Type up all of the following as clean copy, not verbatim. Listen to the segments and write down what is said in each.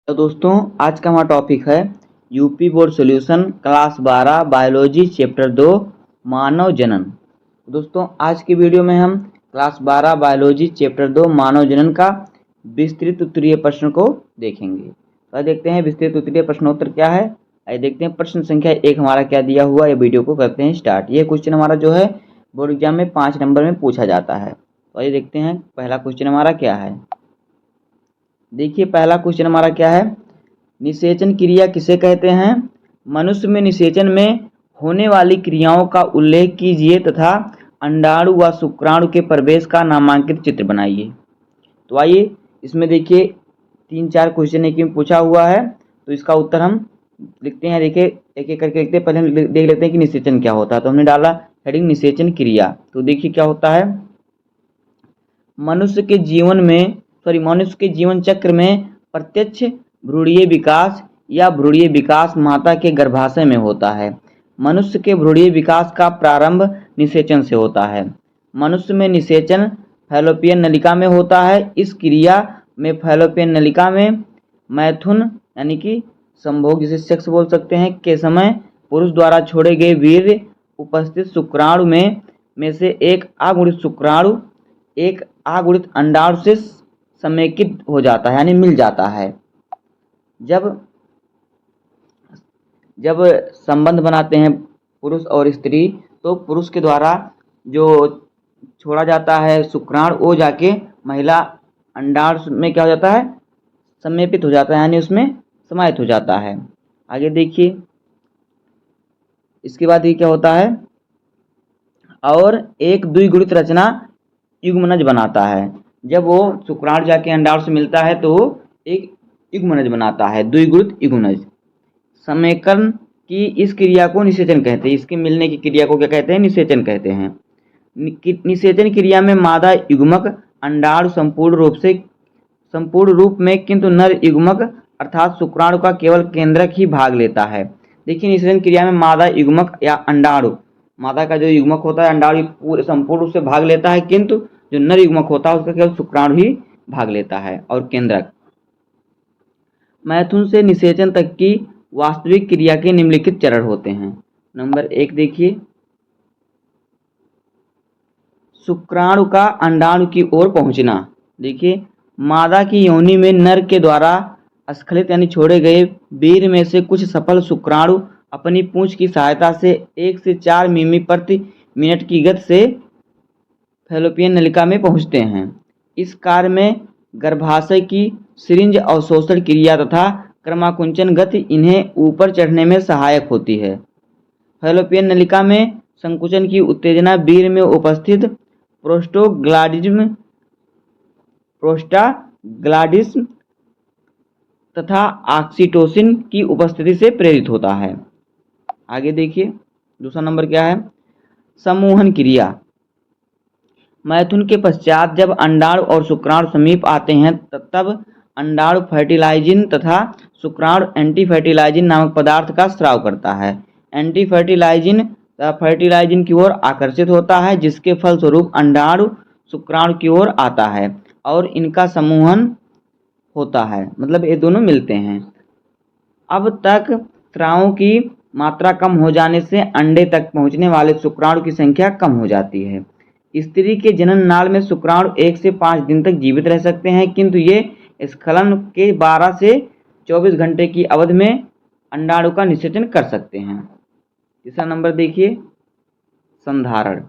तो दोस्तों आज का हमारा टॉपिक है UP board solution class 12 biology chapter 2 मानव जनन। दोस्तों आज की वीडियो में हम क्लास 12 बायोलॉजी चैप्टर 2 मानव जनन का विस्तृत उत्तरीय प्रश्न को देखेंगे। तो आइए देखते हैं विस्तृत उत्तरीय प्रश्नोत्तर क्या है। आइए देखते हैं प्रश्न संख्या 1 हमारा क्या दिया हुआ है। वीडियो को करते हैं स्टार्ट। ये क्वेश्चन हमारा जो है बोर्ड एग्जाम में 5 नंबर में पूछा जाता है। तो आइए देखते हैं पहला क्वेश्चन हमारा क्या है। देखिए पहला क्वेश्चन हमारा क्या है, निषेचन क्रिया किसे कहते हैं। मनुष्य में निषेचन में होने वाली क्रियाओं का उल्लेख कीजिए तथा अंडाणु व शुक्राणु के प्रवेश का नामांकित चित्र बनाइए। तो आइए इसमें देखिए 3-4 क्वेश्चन एक में पूछा हुआ है, तो इसका उत्तर हम लिखते हैं। देखिए एक एक करके लिखते हैं। पहले हम देख लेते हैं कि निषेचन क्या होता है। तो हमने डाला हेडिंग निषेचन क्रिया। तो देखिए क्या होता है, मनुष्य के जीवन चक्र में प्रत्यक्ष भ्रूणीय विकास या भ्रूणीय विकास माता के गर्भाशय में होता है। मनुष्य के भ्रूणीय विकास का प्रारंभ निषेचन से होता है। मनुष्य में निषेचन फैलोपियन नलिका में होता है। इस क्रिया में फैलोपियन नलिका में मैथुन यानी कि संभोग जिसे सेक्स बोल सकते हैं के समय पुरुष द्वारा छोड़े गए वीर्य उपस्थित शुक्राणु में से एक अगुणित शुक्राणु एक अगुणित अंडाणु से समेकित हो जाता है यानी मिल जाता है। जब जब संबंध बनाते हैं पुरुष और स्त्री, तो पुरुष के द्वारा जो छोड़ा जाता है शुक्राणु वो जाके महिला अंडाणु में क्या हो जाता है, समेपित हो जाता है यानी उसमें समाहित हो जाता है। आगे देखिए इसके बाद ये क्या होता है, और एक द्विगुणित रचना युग्मनज बनाता है। जब वो शुक्राणु जाके अंडाणु से मिलता है तो एक युग्मनज बनाता है, द्विगुणित युग्मनज। समेकन की इस क्रिया को निषेचन कहते हैं। इसके मिलने की क्रिया को क्या कहते हैं, निषेचन कहते हैं। निषेचन क्रिया में मादा युग्मक अंडाणु संपूर्ण रूप में किंतु नर युग्मक अर्थात शुक्राणु का केवल केंद्रक ही भाग लेता है। देखिए निषेचन क्रिया में मादा युग्मक या अंडाणु, मादा का जो युग्मक होता है अंडाणु पूरे संपूर्ण रूप से भाग लेता है, किंतु जो नर युग्मक होता है उसका केवल शुक्राणु ही भाग लेता है और केंद्रक। मैथुन से निषेचन तक की वास्तविक क्रिया के निम्नलिखित चरण होते हैं। नंबर 1 देखिए, शुक्राणु का अंडाणु की ओर पहुंचना। देखिए मादा की योनि में नर के द्वारा स्खलित यानी छोड़े गए वीर्य में से कुछ सफल शुक्राणु अपनी पूंछ की सहायता से 1 से 4 मिमी प्रति मिनट की गति से फैलोपियन नलिका में पहुंचते हैं। इस कार्य में गर्भाशय की सिरिंज अवशोषण क्रिया तथा क्रमाकुंचन गति इन्हें ऊपर चढ़ने में सहायक होती है। फैलोपियन नलिका में संकुचन की उत्तेजना वीर्य में उपस्थित प्रोस्टाग्लैंडिन तथा ऑक्सीटोसिन की उपस्थिति से प्रेरित होता है। आगे देखिए दूसरा नंबर क्या है, समूहन क्रिया। मैथुन के पश्चात जब अंडाणु और शुक्राणु समीप आते हैं तब अंडाणु फर्टिलाइजिन तथा शुक्राणु एंटी फर्टिलाइजिन नामक पदार्थ का स्राव करता है। एंटी फर्टिलाइजिन तथा फर्टिलाइजिन की ओर आकर्षित होता है, जिसके फलस्वरूप अंडाणु शुक्राणु की ओर आता है और इनका समूहन होता है, मतलब ये दोनों मिलते हैं। अब तक स्रावों की मात्रा कम हो जाने से अंडे तक पहुंचने वाले शुक्राणु की संख्या कम हो जाती है। स्त्री के जनन नाल में शुक्राणु 1 से 5 दिन तक जीवित रह सकते हैं, किंतु ये स्खलन के 12 से 24 घंटे की अवधि में अंडाणु का निषेचन कर सकते हैं। तीसरा नंबर देखिए, संधारण।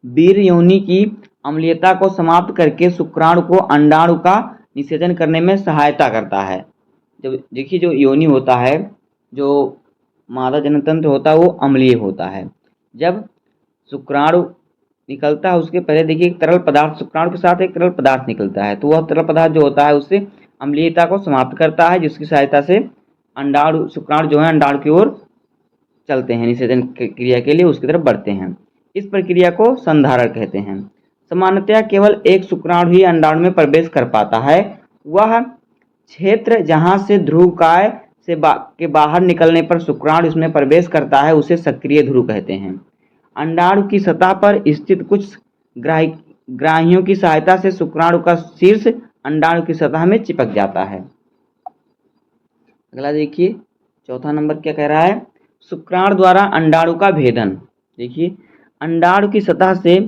वीर्य योनि की अम्लीयता को समाप्त करके शुक्राणु को अंडाणु का निषेचन करने में सहायता करता है। जब देखिए जो योनि होता है, जो मादा जननतंत्र होता है वो अम्लीय होता है। जब शुक्राणु निकलता है उसके पहले देखिए एक तरल पदार्थ, शुक्राणु के साथ एक तरल पदार्थ निकलता है, तो वह तरल पदार्थ जो होता है उससे अम्लीयता को समाप्त करता है, जिसकी सहायता से शुक्राणु जो है अंडाणु की ओर चलते हैं, निषेचन क्रिया के लिए उसकी तरफ बढ़ते हैं। इस प्रक्रिया को संधारण कहते हैं। सामान्यतया केवल एक शुक्राणु ही अंडाणु में प्रवेश कर पाता है। वह क्षेत्र जहां से ध्रुवकाय के बाहर निकलने पर शुक्राणु इसमें प्रवेश करता है उसे सक्रिय ध्रुव कहते हैं। अंडाणु की सतह पर स्थित कुछ ग्राहियों की सहायता से शुक्राणु का शीर्ष अंडाणु की सतह में चिपक जाता है। अगला देखिए, चौथा नंबर क्या कह रहा है, शुक्राणु द्वारा अंडाणु का भेदन। देखिए, अंडाणु की सतह से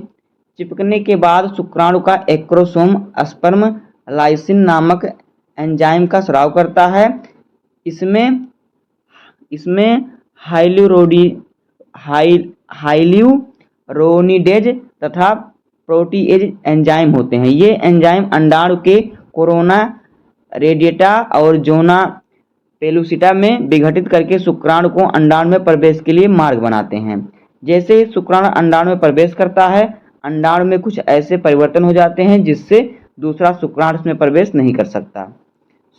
चिपकने के बाद शुक्राणु का एक्रोसोम स्पर्म लाइसिन नामक एंजाइम का स्राव करता है। इसमें इसमें हाइल्यूरोडी हाइल्यूरोनिडेज तथा प्रोटीएज एंजाइम होते हैं। ये एंजाइम अंडाणु के कोरोना रेडिएटा और जोना पेलुसिटा में विघटित करके शुक्राणु को अंडाणु में प्रवेश के लिए मार्ग बनाते हैं। जैसे ही शुक्राणु अंडाणु में प्रवेश करता है, अंडाणु में कुछ ऐसे परिवर्तन हो जाते हैं जिससे दूसरा शुक्राणु इसमें प्रवेश नहीं कर सकता।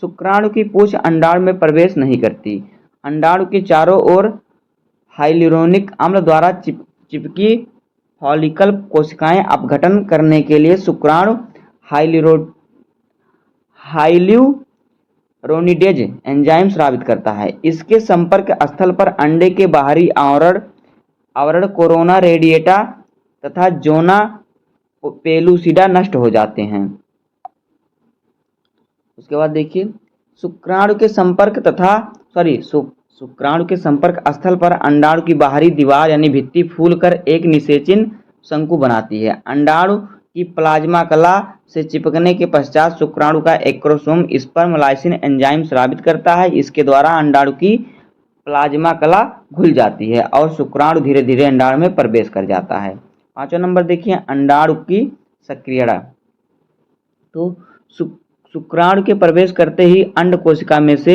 शुक्राणु की पूंछ अंडाणु में प्रवेश नहीं करती। अंडाणु के चारों ओर हाइल्यूरोनिक अम्ल द्वारा चिपकी फॉलिकल कोशिकाएं अपघटन करने के लिए शुक्राणु हाइल्यूरोनिडेज एंजाइम स्रावित करता है। इसके संपर्क स्थल पर अंडे के बाहरी आवरण कोरोना रेडिएटा तथा जोना पेलुसिडा नष्ट हो जाते हैं। उसके बाद देखिए, शुक्राणु के संपर्क स्थल पर अंडाणु की बाहरी दीवार यानी भित्ति फूलकर एक निषेचन शंकु बनाती है। अंडाणु की प्लाज्मा कला से चिपकने के पश्चात शुक्राणु का एक्रोसोम स्पर्म लाइसिन एंजाइम स्रावित करता है। इसके द्वारा अंडाणु की प्लाज्मा कला घुल जाती है और शुक्राणु धीरे धीरे अंडाणु में प्रवेश कर जाता है। पांचवा नंबर देखिए, अंडाणु की सक्रियता। तो शुक्राणु के प्रवेश करते ही अंड कोशिका में से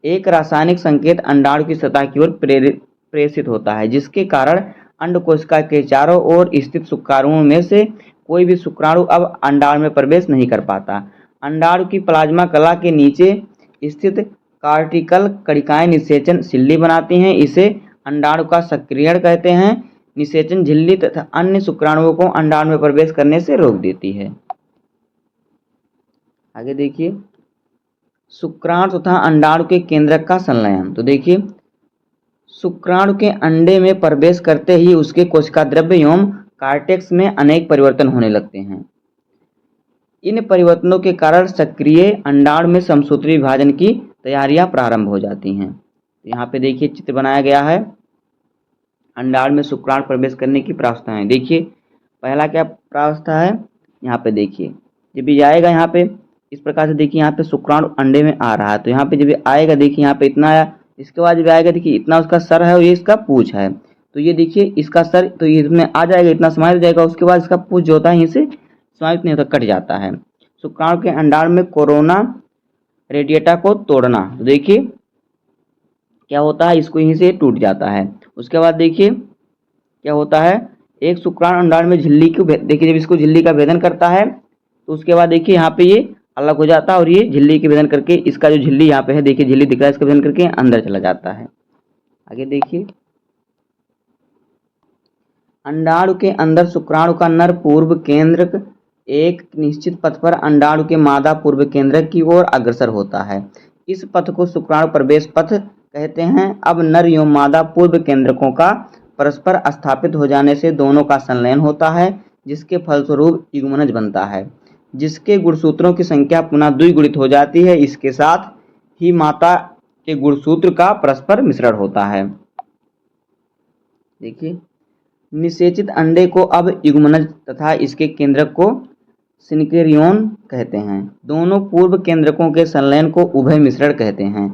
एक रासायनिक संकेत अंडाणु की सतह की ओर प्रेषित होता है, जिसके कारण अंड कोशिका के चारों ओर स्थित शुक्राणुओं में से कोई भी शुक्राणु अब अंडाणु में प्रवेश नहीं कर पाता। अंडाणु की प्लाज्मा कला के नीचे स्थित कार्टिकल कणिकाएं निषेचन झिल्ली बनाती हैं। इसे अंडाणु का सक्रियण कहते हैं। निषेचन झिल्ली तथा अन्य शुक्राणुओं को अंडाणु में प्रवेश करने से रोक देती है। आगे देखिए, शुक्राणु तथा अंडाणु के केंद्रक का संलयन। तो देखिए, शुक्राणु के अंडे में प्रवेश करते ही उसके कोशिका द्रव्य एवं कार्टेक्स में अनेक परिवर्तन होने लगते हैं। इन परिवर्तनों के कारण सक्रिय अंडाणु में समसूत्री विभाजन की तैयारियां प्रारंभ हो जाती हैं। यहाँ पे देखिए चित्र बनाया गया है अंडाणु में शुक्राणु प्रवेश करने की प्रावस्थाएं। देखिए, पहला क्या प्रावस्था है, यहाँ पे देखिए, जब ये आएगा यहाँ पे इस प्रकार से, देखिए यहाँ पे शुक्राणु अंडे में आ रहा है, तो यहाँ पे जब आएगा देखिए यहाँ पे इतना आया, इसके बाद जब आएगा देखिए इतना उसका सर है और ये इसका पूंछ है, तो ये देखिए इसका सर तो ये इसमें आ जाएगा, इतना समाहित हो जाएगा। उसके बाद इसका पूंछ जो होता है यहीं से समाहित नहीं होता, कट जाता है। शुक्राणु के अंडाणु में कोरोना रेडिएटा को तोड़ना, तो देखिए क्या होता है, इसको यहीं से टूट जाता है। उसके बाद देखिए क्या होता है, एक शुक्राणु अंडाणु में झिल्ली को देखिए, जब इसको झिल्ली का भेदन करता है तो उसके बाद देखिए यहाँ पे ये अलग हो जाता है और ये झिल्ली के भेदन करके इसका जो झिल्ली यहाँ पे है, देखिए झिल्ली दिख रहा है, इसका भेदन करके अंदर चला जाता है। आगे देखिए, अंडाणु के अंदर शुक्राणु का नर पूर्व केंद्रक एक निश्चित पथ पर अंडाणु के मादा पूर्व केंद्रक की ओर अग्रसर होता है। इस पथ को शुक्राणु प्रवेश पथ कहते हैं। अब नर एवं मादा पूर्व केंद्रकों का परस्पर स्थापित हो जाने से दोनों का संलयन होता है, जिसके फलस्वरूप युग्मनज बनता है, जिसके गुणसूत्रों की संख्या पुनः द्विगुणित हो जाती है। इसके साथ ही माता के गुणसूत्र का परस्पर मिश्रण होता है। देखिए, निषेचित अंडे को अब युग्मनज तथा इसके केंद्रक को सिनकेरियोन कहते हैं। दोनों पूर्व केंद्रकों के संलयन को उभय मिश्रण कहते हैं।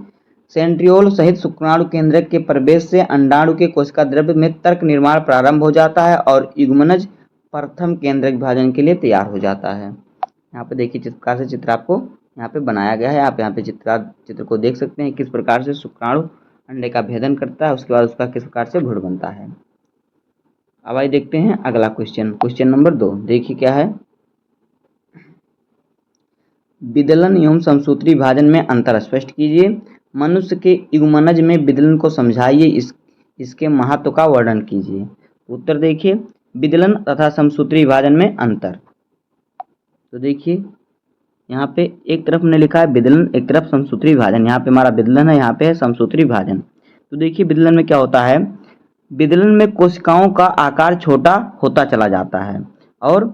सेंट्रियोल सहित शुक्राणु केंद्रक के प्रवेश से अंडाणु के कोशिका द्रव्य में तर्क निर्माण प्रारंभ हो जाता है और युग्मनज प्रथम केंद्रक विभाजन के लिए तैयार हो जाता है। यहाँ पे देखिए जिस प्रकार से चित्र आपको यहाँ पे बनाया गया है, आप यहाँ पे चित्र को देख सकते हैं किस प्रकार से शुक्राणु अंडे का भेदन करता है, उसके बाद उसका किस प्रकार से भ्रूण बनता है। अब आइए देखते हैं अगला क्वेश्चन नंबर 2। देखिए क्या है, विदलन एवं समसूत्री विभाजन में अंतर स्पष्ट कीजिए। मनुष्य के युग्मनज में विदलन को समझाइए, इसके महत्व का वर्णन कीजिए। उत्तर देखिए, विदलन तथा समसूत्री विभाजन में अंतर। तो देखिए यहाँ पे एक तरफ ने लिखा है विदलन, एक तरफ समसूत्री विभाजन। यहाँ पे हमारा विदलन है, यहाँ पे है समसूत्री विभाजन। तो देखिए विदलन में क्या होता है, विदलन में कोशिकाओं का आकार छोटा होता चला जाता है और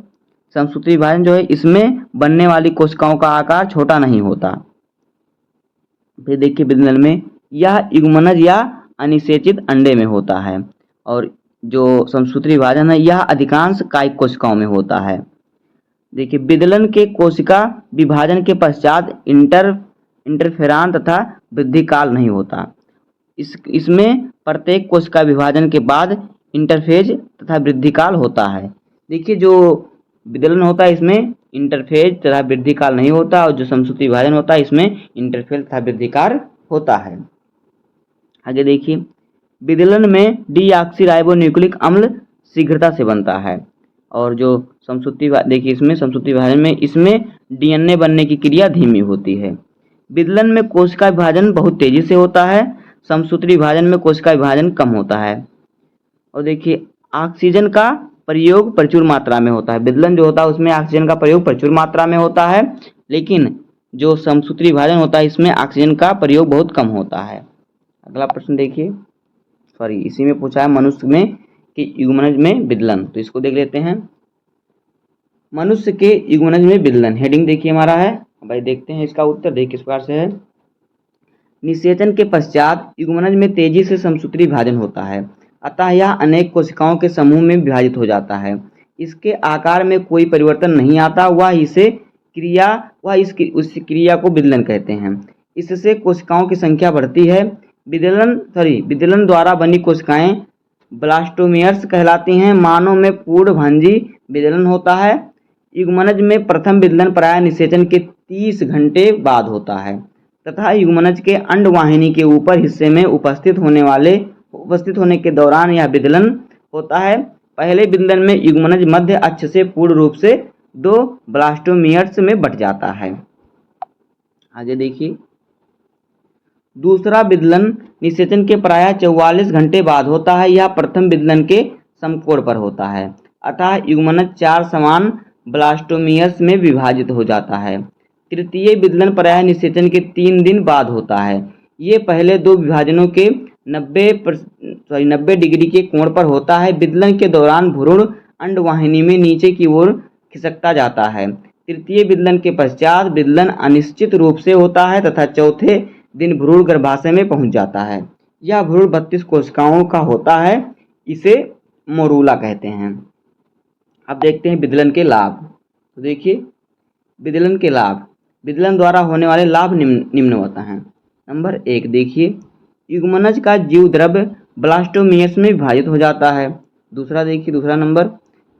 समसूत्री विभाजन जो है इसमें बनने वाली कोशिकाओं का आकार छोटा नहीं होता। फिर देखिए विद्युत में यह युग्मनज या अनिषेचित अंडे में होता है, और जो समसूत्री विभाजन है यह अधिकांश कायिक कोशिकाओं में होता है। देखिए विदलन के कोशिका विभाजन के पश्चात इंटरफेरॉन तथा वृद्धि काल नहीं होता। इसमें प्रत्येक कोशिका विभाजन के बाद इंटरफेज तथा वृद्धि काल होता है। देखिए जो विदलन होता है इसमें इंटरफेज तथा वृद्धि काल नहीं होता, और जो समसूत्री विभाजन होता है इसमें इंटरफेज तथा वृद्धि काल होता है। आगे देखिए विदलन में डीऑक्सीराइबोन्यूक्लिक अम्ल शीघ्रता से बनता है, और जो समसूत्री देखिए इसमें समसूत्री विभाजन में इसमें डीएनए बनने की क्रिया धीमी होती है। विदलन में कोशिका विभाजन बहुत तेजी से होता है, समसूत्री विभाजन में कोशिका विभाजन कम होता है। और देखिए ऑक्सीजन का प्रयोग प्रचुर मात्रा में होता है। विदलन जो होता है उसमें ऑक्सीजन का प्रयोग प्रचुर मात्रा में होता है, लेकिन जो समसूत्री विभाजन होता है इसमें ऑक्सीजन का प्रयोग बहुत कम होता है। अगला प्रश्न देखिए, इसी में पूछा है मनुष्य में कि युग्मनज में विदलन, तो इसको देख लेते हैं। मनुष्य के युग्मनज में विदलन हेडिंग देखिए हमारा है। भाई देखते हैं इसका उत्तर, देखिए किस प्रकार से है। निषेचन के पश्चात युग्मनज में तेजी से समसूत्री विभाजन होता है, अतः यह अनेक कोशिकाओं के समूह में विभाजित हो जाता है। इसके आकार में कोई परिवर्तन नहीं आता, उस क्रिया को विदलन कहते हैं। इससे कोशिकाओं की संख्या बढ़ती है। विदलन द्वारा बनी कोशिकाएं ब्लास्टोमियर्स कहलाती हैं। मानव में पूर्णभंजी विदलन होता है। युग्मनज में प्रथम विदलन प्रायः निषेचन के 30 घंटे बाद होता है तथा युग्मनज के अंडवाहिनी के ऊपर हिस्से में उपस्थित होने के दौरान यह विदलन होता है। पहले विदलन में युग्मनज मध्य अक्ष से पूर्ण रूप से 2 ब्लास्टोमियर्स में बट जाता है। आगे देखिए दूसरा विदलन निषेचन के प्रायः 44 घंटे बाद होता है। यह प्रथम विदलन के समकोण पर होता है, अतः युग्मनज 4 समान ब्लास्टोमियर्स में विभाजित हो जाता है। तृतीय विदलन प्रायः निषेचन के 3 दिन बाद होता है। ये पहले 2 विभाजनों के 90 डिग्री के कोण पर होता है। विदलन के दौरान भ्रूण अंडवाहिनी में नीचे की ओर खिसकता जाता है। तृतीय विदलन के पश्चात विदलन अनिश्चित रूप से होता है तथा चौथे दिन भ्रूण गर्भाशय में पहुंच जाता है। यह भ्रूण 32 कोशिकाओं का होता है, इसे मोरूला कहते हैं। अब देखते हैं विदलन के लाभ। तो देखिए विदलन के लाभ, विदलन द्वारा होने वाले लाभ निम्नवत हैं। नंबर 1 देखिए युग्मनज का जीव द्रव्य ब्लास्टोमियर्स में विभाजित हो जाता है। दूसरा देखिए दूसरा नंबर,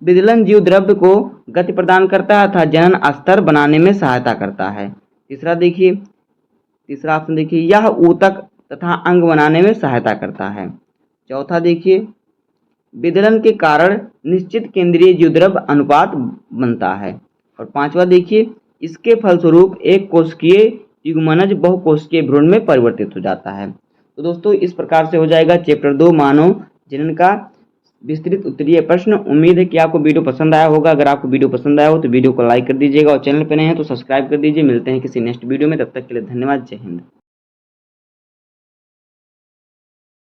विदलन जीव द्रव्य को गति प्रदान करता है तथा जनन स्तर बनाने में सहायता करता है। तीसरा ऑप्शन देखिए यह ऊतक तथा अंग बनाने में सहायता करता है। चौथा देखिए विदलन के कारण निश्चित केंद्रीय जीवद्रव्य अनुपात बनता है। और पांचवा देखिए इसके फलस्वरूप एक कोशिकीय युग्मनज बहुकोशिकीय भ्रूण में परिवर्तित हो जाता है। तो दोस्तों इस प्रकार से हो जाएगा चैप्टर 2 मानव जनन का विस्तृत उत्तरीय प्रश्न। उम्मीद है कि आपको वीडियो पसंद आया होगा। अगर आपको वीडियो पसंद आया हो तो वीडियो को लाइक कर दीजिएगा और चैनल पर नए हैं तो सब्सक्राइब कर दीजिए। मिलते हैं किसी नेक्स्ट वीडियो में, तब तक के लिए धन्यवाद। जय हिंद।